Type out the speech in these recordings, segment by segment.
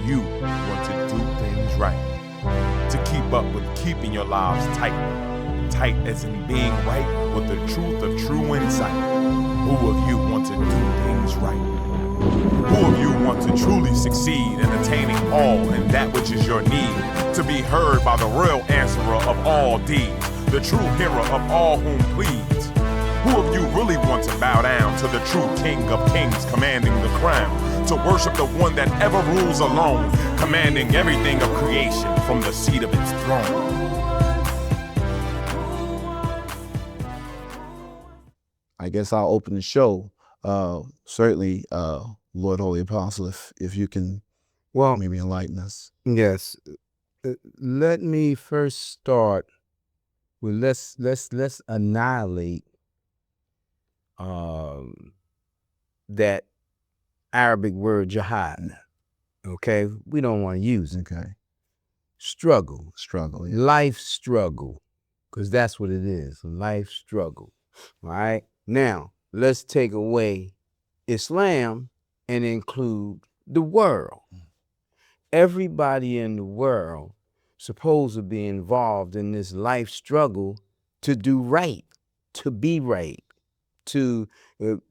you want to do things right? To keep up with keeping your lives tight. Tight as in being right with the truth of true insight. Who of you want to do things right? Who of you want to truly succeed in attaining all in that which is your need? To be heard by the real answerer of all deeds, the true hearer of all whom pleads. Who of you really want to bow down to the true King of Kings commanding the crown? To worship the one that ever rules alone, commanding everything of creation from the seat of its throne. I guess I'll open the show. Certainly, Lord Holy-Apostle, if you can maybe enlighten us. Yes. Let me first start with let's annihilate that Arabic word jihad. Okay? We don't want to use it. Okay. Struggle. Struggle. Yeah. Life struggle. Because that's what it is. Life struggle. All right? Now, let's take away Islam and include the world. Everybody in the world supposed to be involved in this life struggle to do right, to be right, to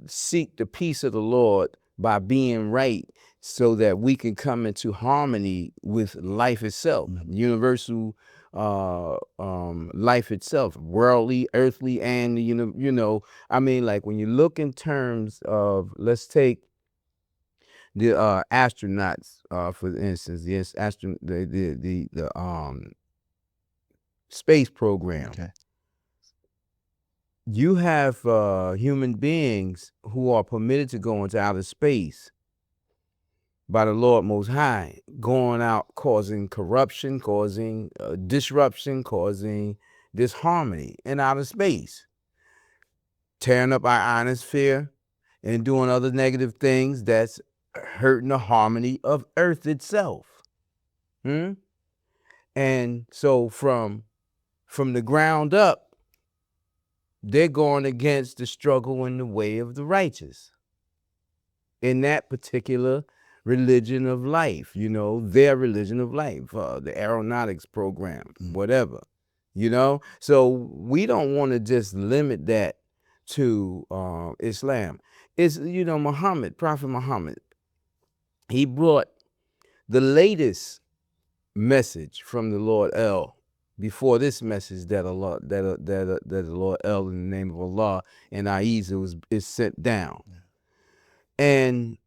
seek the peace of the Lord by being right so that we can come into harmony with life itself, universal life itself, worldly, earthly, and, I mean, like when you look in terms of, let's take the astronauts, for instance, the space program. Okay. You have human beings who are permitted to go into outer space by the Lord Most High, going out causing corruption, causing disruption, causing disharmony in outer space, tearing up our ionosphere and doing other negative things that's hurting the harmony of Earth itself. And so from the ground up, they're going against the struggle in the way of the righteous in that particular religion of life, their religion of life, the aeronautics program, whatever, So we don't want to just limit that to Islam. It's, Prophet Muhammad, he brought the latest message from the Lord El before this message that Allah, that the Lord El in the name of Allah and Ahezaah is sent down. And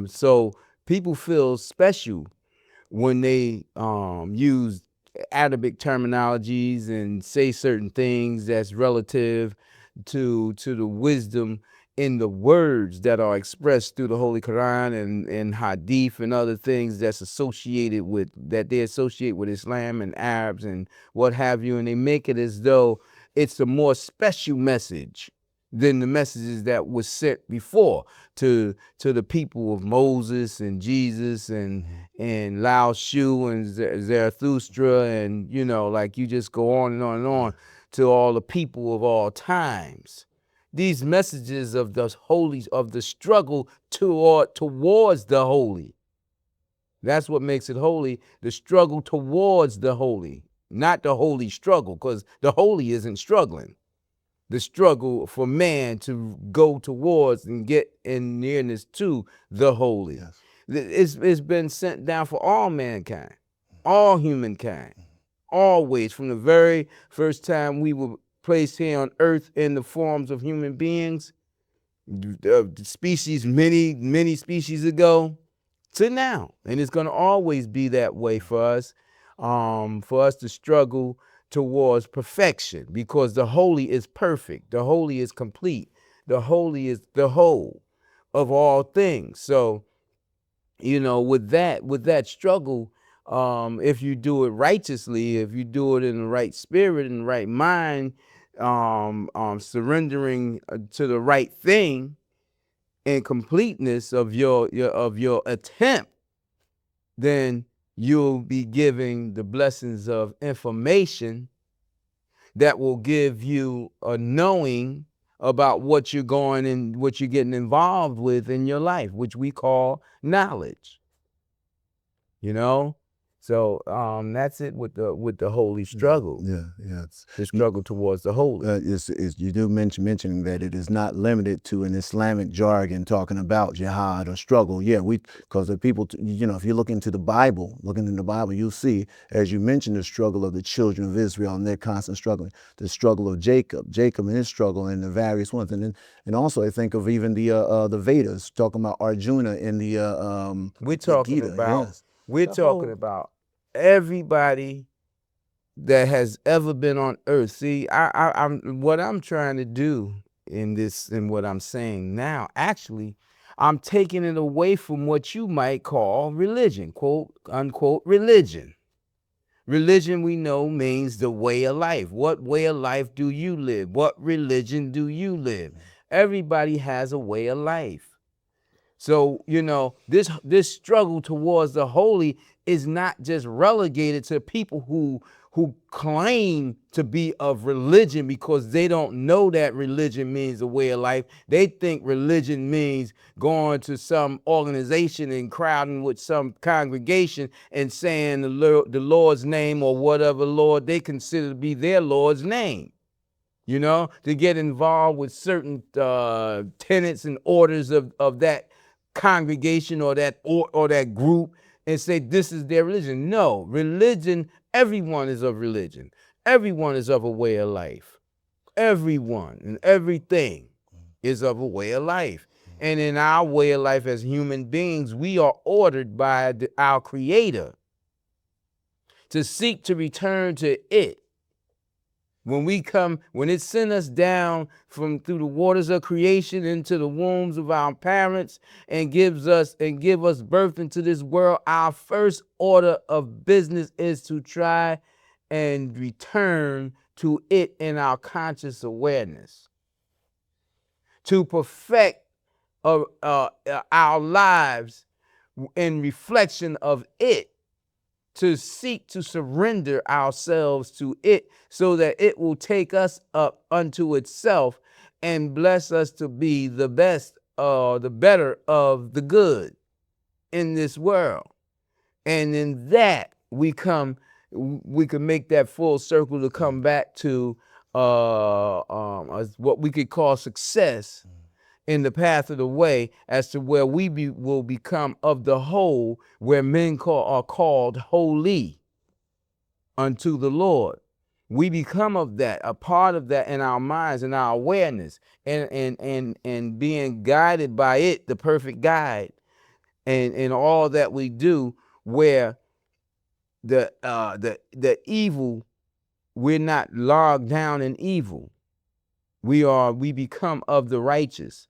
so people feel special when they use Arabic terminologies and say certain things that's relative to the wisdom in the words that are expressed through the Holy Quran and Hadith and other things that's associated with, that they associate with Islam and Arabs and what have you, and they make it as though it's a more special message than the messages that was sent before to the people of Moses and Jesus and Lao Shu and Zarathustra and, like you just go on and on and on to all the people of all times. These messages of the holy, of the struggle towards the holy. That's what makes it holy, the struggle towards the holy, not the holy struggle, because the holy isn't struggling. The struggle for man to go towards and get in nearness to the holy. Yes. It's been sent down for all mankind, all humankind, always, from the very first time we were placed here on earth in the forms of human beings, species, many species ago, to now. And it's going to always be that way for us to struggle towards perfection, because the holy is perfect, the holy is complete, the holy is the whole of all things. So, with that struggle, if you do it righteously, if you do it in the right spirit, in the right mind, surrendering to the right thing and completeness of your attempt, then you'll be giving the blessings of information that will give you a knowing about what you're going and what you're getting involved with in your life, which we call knowledge. you know. So that's it with the holy struggle. Yeah. The struggle towards the holy. You do mentioning that it is not limited to an Islamic jargon talking about jihad or struggle. Yeah, because the people, if you look into the Bible, you'll see, as you mentioned, the struggle of the children of Israel and their constant struggling, the struggle of Jacob and his struggle, and the various ones, and also I think of even the Vedas talking about Arjuna in the We're talking Gita. about Yes. we're talking about everybody that has ever been on earth. See, I'm what I'm trying to do in what I'm saying now, actually, I'm taking it away from what you might call religion, quote unquote religion. Religion, we know, means the way of life. What way of life do you live? What religion do you live? Everybody has a way of life. So, this struggle towards the holy is not just relegated to people who claim to be of religion, because they don't know that religion means a way of life. They think religion means going to some organization and crowding with some congregation and saying the Lord's name, or whatever Lord they consider to be their Lord's name. To get involved with certain tenets and orders of that congregation or that group, and say this is their religion. No, religion, everyone is of religion. Everyone is of a way of life. Everyone and everything is of a way of life. And in our way of life as human beings, we are ordered by our Creator to seek to return to it. When it sent us down through the waters of creation into the wombs of our parents and give us birth into this world, our first order of business is to try and return to it in our conscious awareness, to perfect our lives in reflection of it, to seek to surrender ourselves to it, so that it will take us up unto itself and bless us to be the best, the better of the good in this world. And in that we can make that full circle to come back to what we could call success in the path of the way, as to where we will become of the whole, where men are called holy unto the Lord. We become of that, a part of that in our minds and our awareness, and being guided by it, the perfect guide, and all that we do, where the evil, we're not logged down in evil. We become of the righteous.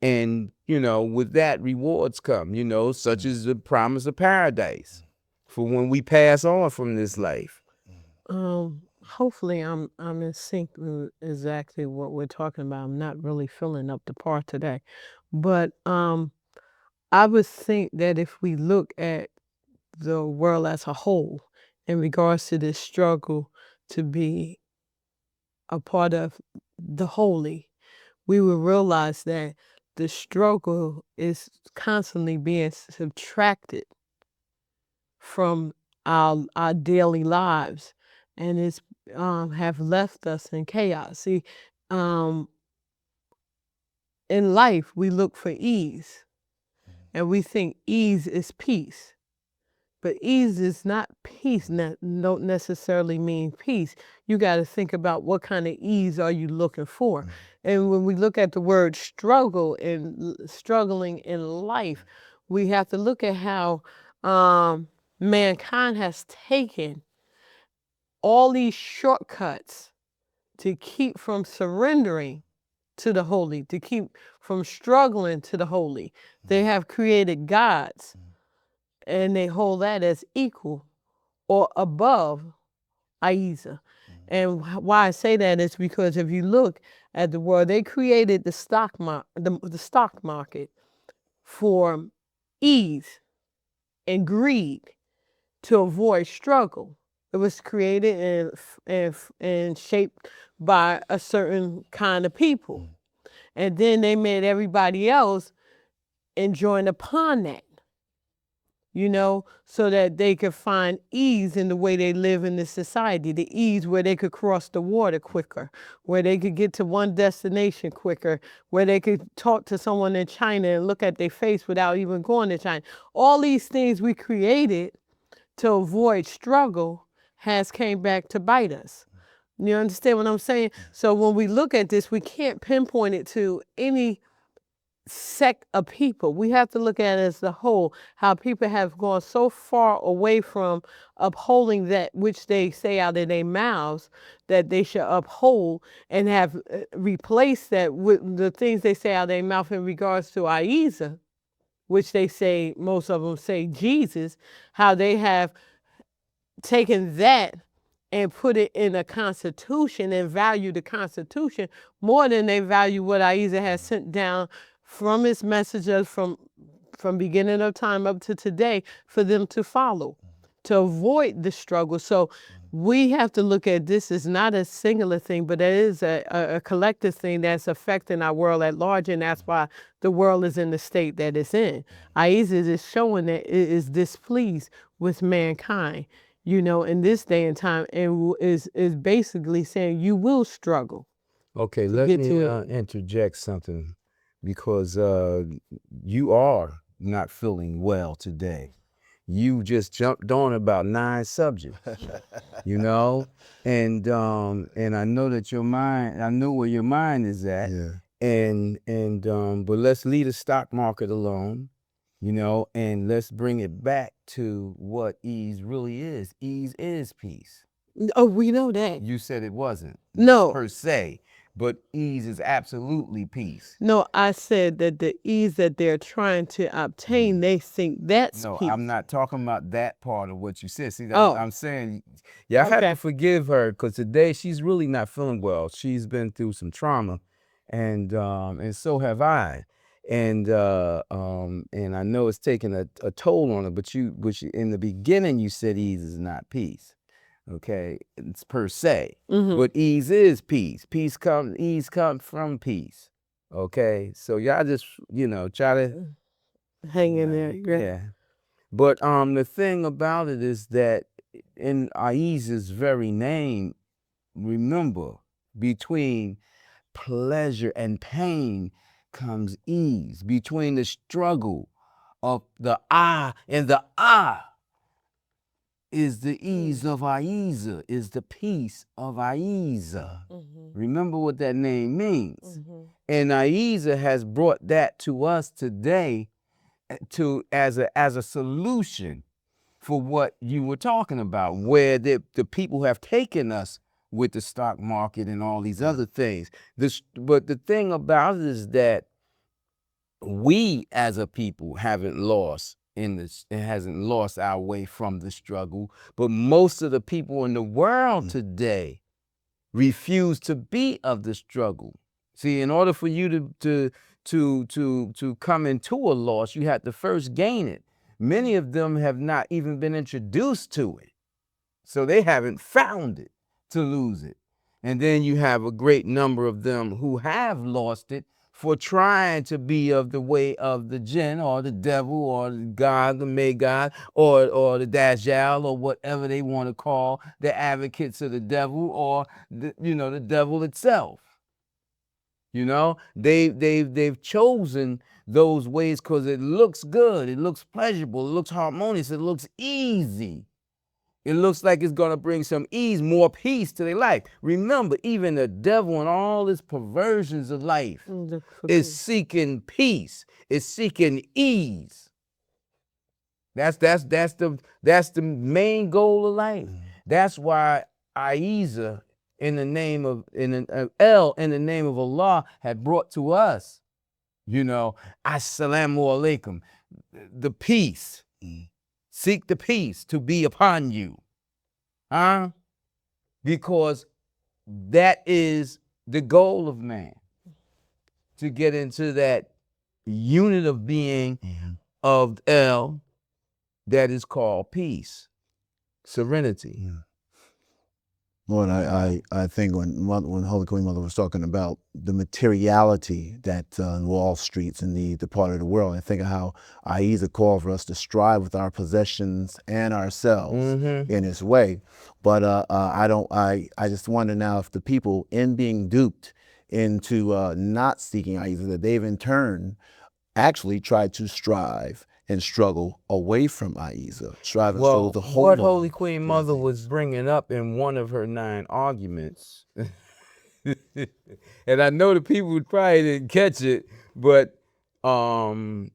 And, with that, rewards come, such as the promise of paradise for when we pass on from this life. Hopefully I'm in sync with exactly what we're talking about. I'm not really filling up the part today. But I would think that if we look at the world as a whole in regards to this struggle to be a part of the holy, we will realize that the struggle is constantly being subtracted from our daily lives, and it's have left us in chaos. See, in life we look for ease, and we think ease is peace. But ease is not peace, don't necessarily mean peace. You got to think about what kind of ease are you looking for. And when we look at the word struggle and struggling in life, we have to look at how mankind has taken all these shortcuts to keep from surrendering to the holy, to keep from struggling to the holy. They have created gods, and they hold that as equal or above Ahezaah. And why I say that is because if you look at the world, they created the stock market for ease and greed to avoid struggle. It was created and shaped by a certain kind of people. And then they made everybody else enjoin upon that. you know, so that they could find ease in the way they live in this society, the ease where they could cross the water quicker, where they could get to one destination quicker, where they could talk to someone in China and look at their face without even going to China. All these things we created to avoid struggle has came back to bite us. You understand what I'm saying? So when we look at this, we can't pinpoint it to any sect of people. We have to look at it as the whole, how people have gone so far away from upholding that which they say out of their mouths that they should uphold, and have replaced that with the things they say out of their mouth in regards to Ahezaah, which they say, most of them say Jesus, how they have taken that and put it in a constitution and value the constitution more than they value what Ahezaah has sent down from his messengers from beginning of time up to today for them to follow, to avoid the struggle. So we have to look at this as not a singular thing, but it is a collective thing that's affecting our world at large, and that's why the world is in the state that it's in. Ahezaah is showing that it is displeased with mankind, you know, in this day and time, and is basically saying you will struggle. Okay, to let get me to it. interject something, because you are not feeling well today. You just jumped on about 9 subjects, you know, and I know that your mind, I know where your mind is at, Yeah. but let's leave the stock market alone, you know, and let's bring it back to what ease really is. Ease is peace. Oh, we know that. You said it wasn't No, per se, but ease is absolutely peace. no, I said that the ease that they're trying to obtain, they think that's No, peace. I'm not talking about that part of what you said. See, Oh. I'm saying, yeah, I have Okay. to forgive her, because today she's really not feeling well. She's been through some trauma, and so have I, and I know it's taking a toll on her. But you, in the beginning, you said ease is not peace. Okay, it's per se, but ease is peace. Ease comes from peace. Okay, so y'all just, you know, try to Hang in there. yeah. But the thing about it is that in Ahezaah's very name, remember, between pleasure and pain comes ease. Between the struggle of the I and the I is the ease of Ahezaah, is the peace of Ahezaah. Remember what that name means. And Ahezaah has brought that to us today as a solution for what you were talking about, where the people have taken us with the stock market and all these other things. But the thing about it is that we as a people haven't lost it hasn't lost our way from the struggle, but most of the people in the world today refuse to be of the struggle. See, in order for you to come into a loss, you have to first gain it. Many of them have not even been introduced to it, so they haven't found it to lose it. And then you have a great number of them who have lost it for trying to be of the way of the jinn or the devil or the God, the may God, or the Dajjal, or whatever they want to call the advocates of the devil, or the devil itself. You know, they've chosen those ways because it looks good, it looks pleasurable, it looks harmonious, it looks easy. It looks like it's gonna bring some ease, more peace to their life. Remember, even the devil and all his perversions of life is seeking peace, is seeking ease. That's the main goal of life. That's why Ahezaah, in the name of El, in the name of Allah, had brought to us, Assalamu alaikum, the peace. Seek the peace to be upon you. Because that is the goal of man, to get into that unit of being of El that is called peace, serenity. Lord, I think when Holy Queen Mother was talking about the materiality that in Wall Streets and the part of the world, I think of how Ahezaah called for us to strive with our possessions and ourselves in His way. But I just wonder now if the people, in being duped into not seeking Ahezaah, that they've in turn actually tried to strive and struggle away from Ahezaah, strive and struggle Well, to hold what on Holy Queen to the Mother thing. was bringing up in one of her 9 arguments, and I know the people probably didn't catch it, but what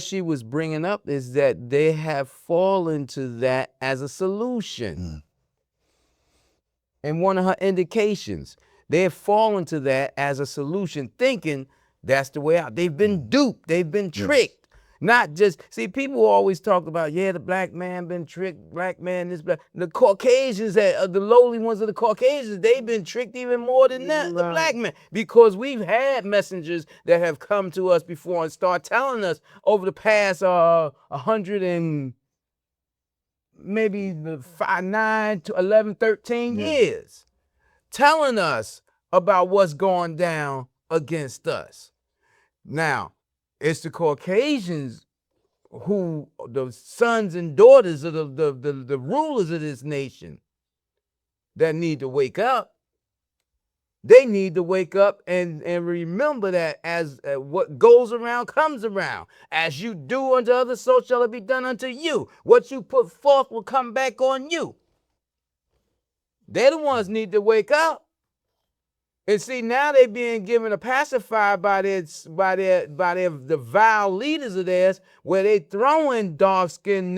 she was bringing up is that they have fallen to that as a solution. And one of her indications, they have fallen to that as a solution, thinking that's the way out. They've been duped. They've been tricked. Not just, see, people always talk about, yeah, the black man been tricked, black man, this, black. The Caucasians, the lowly ones of the Caucasians, they've been tricked even more than that, the black man. Because we've had messengers that have come to us before and start telling us over the past 100 and maybe the 9 to 11, 13 years, telling us about what's going down against us. Now, it's the Caucasians who, the sons and daughters of the rulers of this nation, that need to wake up. They need to wake up and remember that as what goes around comes around. As you do unto others, so shall it be done unto you. What you put forth will come back on you. They're the ones need to wake up. And see, now they being given a pacifier by the vile leaders of theirs, where they throwing dark skinned,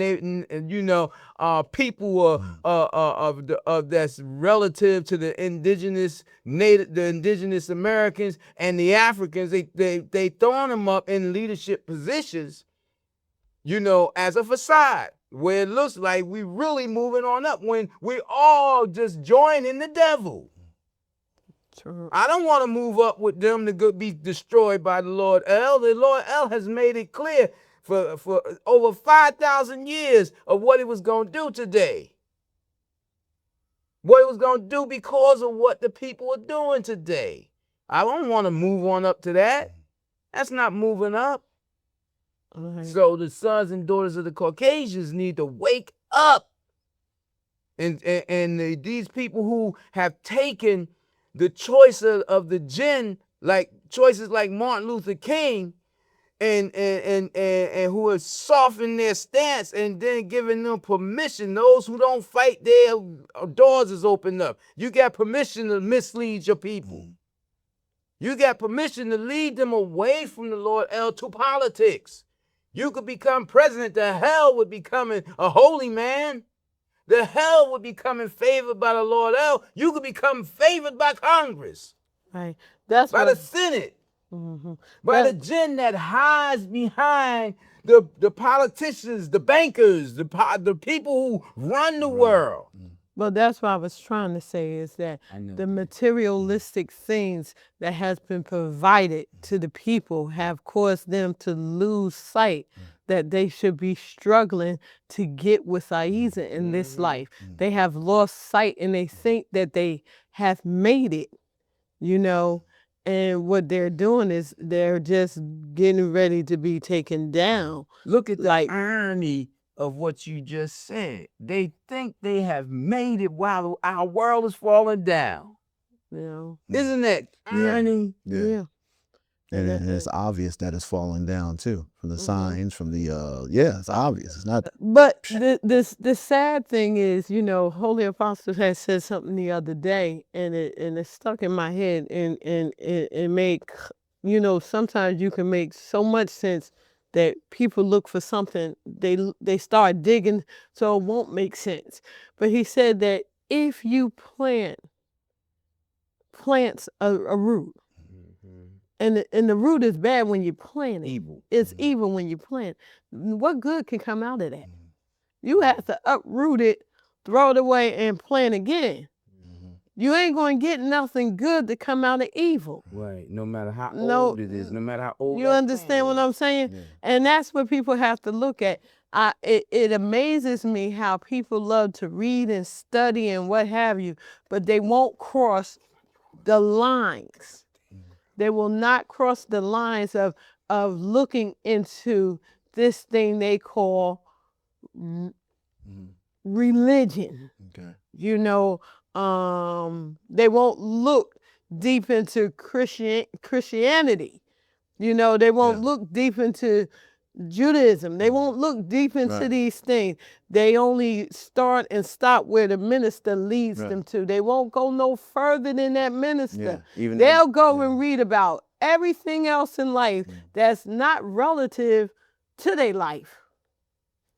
people of that's relative to the indigenous Americans and the Africans. They throwing them up in leadership positions, as a facade, where it looks like we really moving on up when we all just joining the devil. True. I don't want to move up with them to be destroyed by the Lord El. The Lord El has made it clear for over 5,000 years of what He was going to do today. What He was going to do because of what the people are doing today. I don't want to move on up to that. That's not moving up. So the sons and daughters of the Caucasians need to wake up. And these people who have taken the choice of the jinn, like choices like Martin Luther King, and who have softened their stance and then giving them permission. Those who don't fight, their doors is opened up. You got permission to mislead your people. You got permission to lead them away from the Lord El to politics. You could become president. The hell with becoming a holy man. The hell would become favored by the Lord El. You could become favored by Congress. Right. That's by what, the Senate. By the jinn that hides behind the politicians, the bankers, the people who run the world. Well, that's what I was trying to say, is that the materialistic things that has been provided to the people have caused them to lose sight that they should be struggling to get with Ahezaah in this life. They have lost sight and they think that they have made it, and what they're doing is they're just getting ready to be taken down. Look at the irony of what you just said. They think they have made it while our world is falling down. Isn't that irony? Yeah. And it's obvious that it's falling down too, from the signs, from the it's obvious. It's not. But the sad thing is, Holy Apostle had said something the other day, and it stuck in my head, and it made, sometimes you can make so much sense that people look for something, they start digging, so it won't make sense. But he said that if you plants a root, and the root is bad when you plant it. Evil. It's evil when you plant. What good can come out of that? You have to uproot it, throw it away, and plant again. You ain't going to get nothing good to come out of evil. Right. No matter how old it is, no matter how old. You understand what I'm saying? Yeah. And that's what people have to look at. it amazes me how people love to read and study and what have you, but they won't cross the lines. They will not cross the lines of looking into this thing they call religion. Okay. You know, they won't look deep into Christianity. You know, they won't look deep into Judaism. They won't look deep into these things. They only start and stop where the minister leads them to. They won't go no further than that minister. Even They'll go and read about everything else in life that's not relative to their life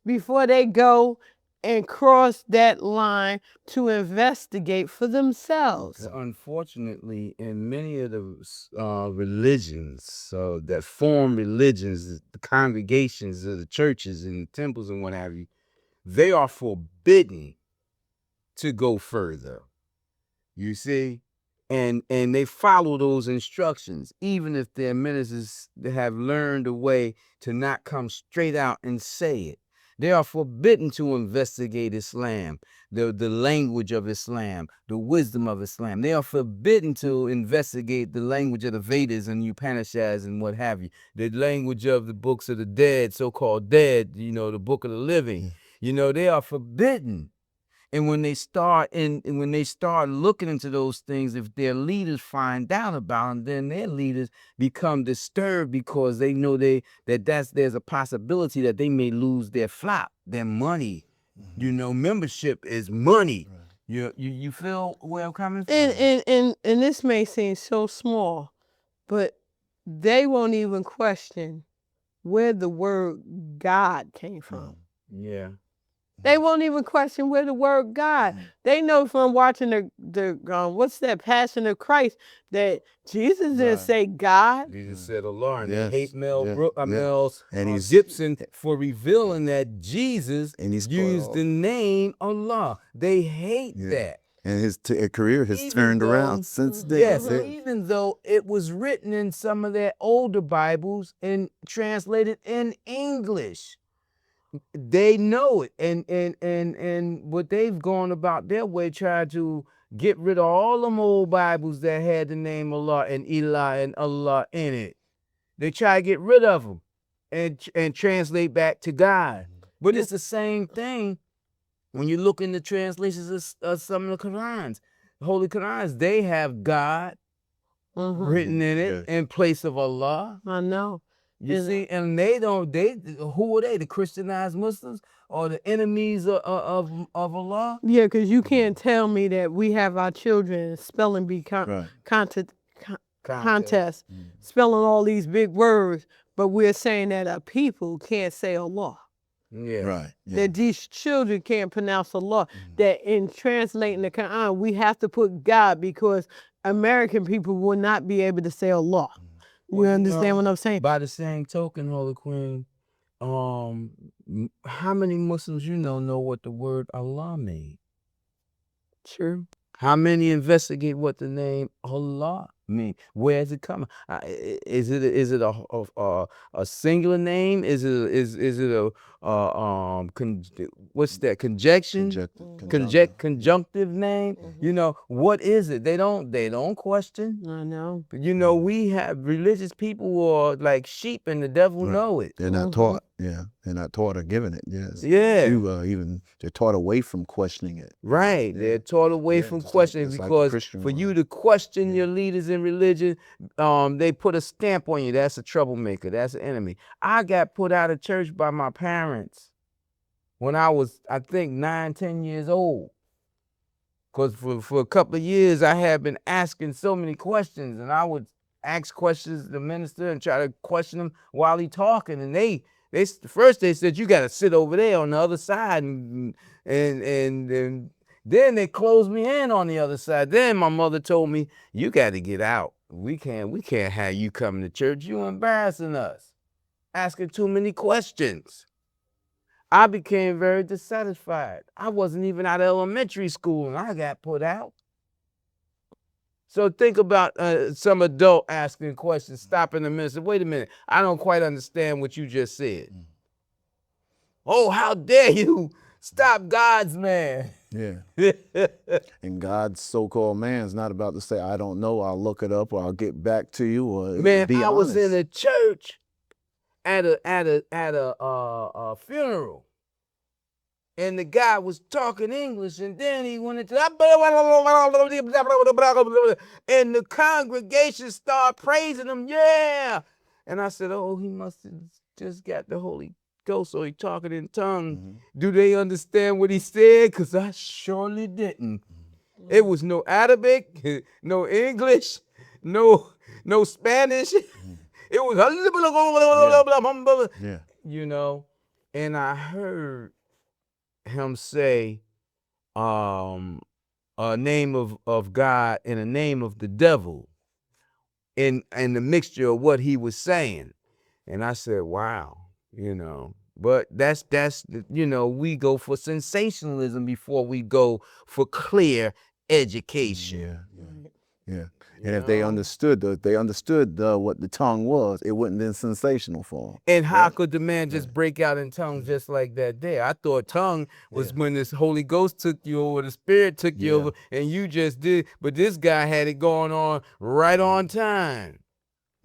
before they go and cross that line to investigate for themselves. Unfortunately, in many of the religions that form religions, the congregations of the churches and the temples and what have you, they are forbidden to go further. You see? And they follow those instructions, even if their ministers have learned a way to not come straight out and say it. They are forbidden to investigate Islam, the language of Islam, the wisdom of Islam. They are forbidden to investigate the language of the Vedas and Upanishads and what have you, the language of the books of the dead, so-called dead, you know, the book of the living. You know, they are forbidden. And when they start looking into those things, if their leaders find out about them, then their leaders become disturbed because they know there's a possibility that they may lose their flock, their money. You know, membership is money. You feel where I'm coming from? And this may seem so small, but they won't even question where the word God came from. Yeah. They won't even question where the word God. They know from watching the what's that, Passion of Christ, that Jesus didn't say God. Jesus said Allah, and they hate And Gibson for revealing that Jesus used the name Allah. They hate that. And his career has Even turned though- around since then. Yes, even though it was written in some of their older Bibles and translated in English. They know it, and what they've gone about their way, trying to get rid of all them old Bibles that had the name Allah and Elah and Allah in it. They try to get rid of them and translate back to God. But it's the same thing when you look in the translations of some of the Qurans, the Holy Qurans. They have God written in it in place of Allah. I know. You see, and who are they? The Christianized Muslims or the enemies of Allah? Yeah, because you can't tell me that we have our children spelling bee contest, spelling all these big words, but we're saying that our people can't say Allah. Yeah. That these children can't pronounce Allah. That in translating the Quran, we have to put God because American people will not be able to say Allah. You understand what I'm saying? By the same token, Holy Queen, how many Muslims know what the word Allah means? True. How many investigate what the name Allah means? Where is it coming? Is it a singular name? Is it a what's that, conjunctive name? You know, what is it? They don't question. I know. You know, we have religious people who are like sheep, and the devil know it. They're not taught. Yeah, they're not taught or given it. Yes. Yeah. They're taught away from questioning it. Right. They're taught away from questioning because for you to question your leaders in religion, they put a stamp on you. That's a troublemaker. That's an enemy. I got put out of church by my parents when I was, I think, 9, 10 years old. Because for a couple of years, I had been asking so many questions, and I would ask questions to the minister and try to question him while he talking. And they first they said, you got to sit over there on the other side, and then they closed me in on the other side. Then my mother told me, you got to get out. We can't have you coming to church. You embarrassing us, asking too many questions. I became very dissatisfied. I wasn't even out of elementary school and I got put out. So think about some adult asking questions, stopping the minister. Wait a minute, I don't quite understand what you just said. Oh, how dare you stop God's man? Yeah. And God's so-called man's not about to say, I don't know, I'll look it up, or I'll get back to you, or Man, be I was honest. in a church at a funeral, and the guy was talking English, and then he went into and the congregation started praising him. Yeah, and I said, oh, he must have just got the Holy Ghost, so he talking in tongues. Do they understand what he said? Because I surely didn't. It was no Arabic, no English, no Spanish. It was, Yeah. you know, and I heard him say a name of God and a name of the devil in the mixture of what he was saying. And I said, wow, you know. But that's you know, we go for sensationalism before we go for clear education. Yeah. And if they understood what the tongue was, it wouldn't have been sensational for them. And how could the man just break out in tongues just like that there? I thought tongue was when this Holy Ghost took you over, the Spirit took you over, and you just did. But this guy had it going on right on time.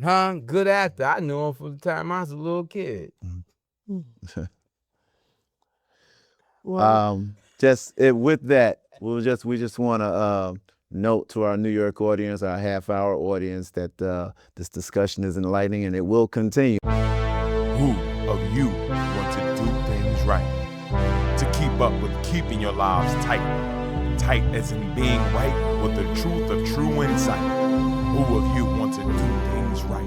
Huh? Good actor. I knew him from the time I was a little kid. Well, With that, we just want to note to our New York audience, our half-hour audience, that this discussion is enlightening and it will continue. Who of you want to do things right? To keep up with keeping your lives tight. Tight as in being right with the truth of true insight. Who of you want to do things right?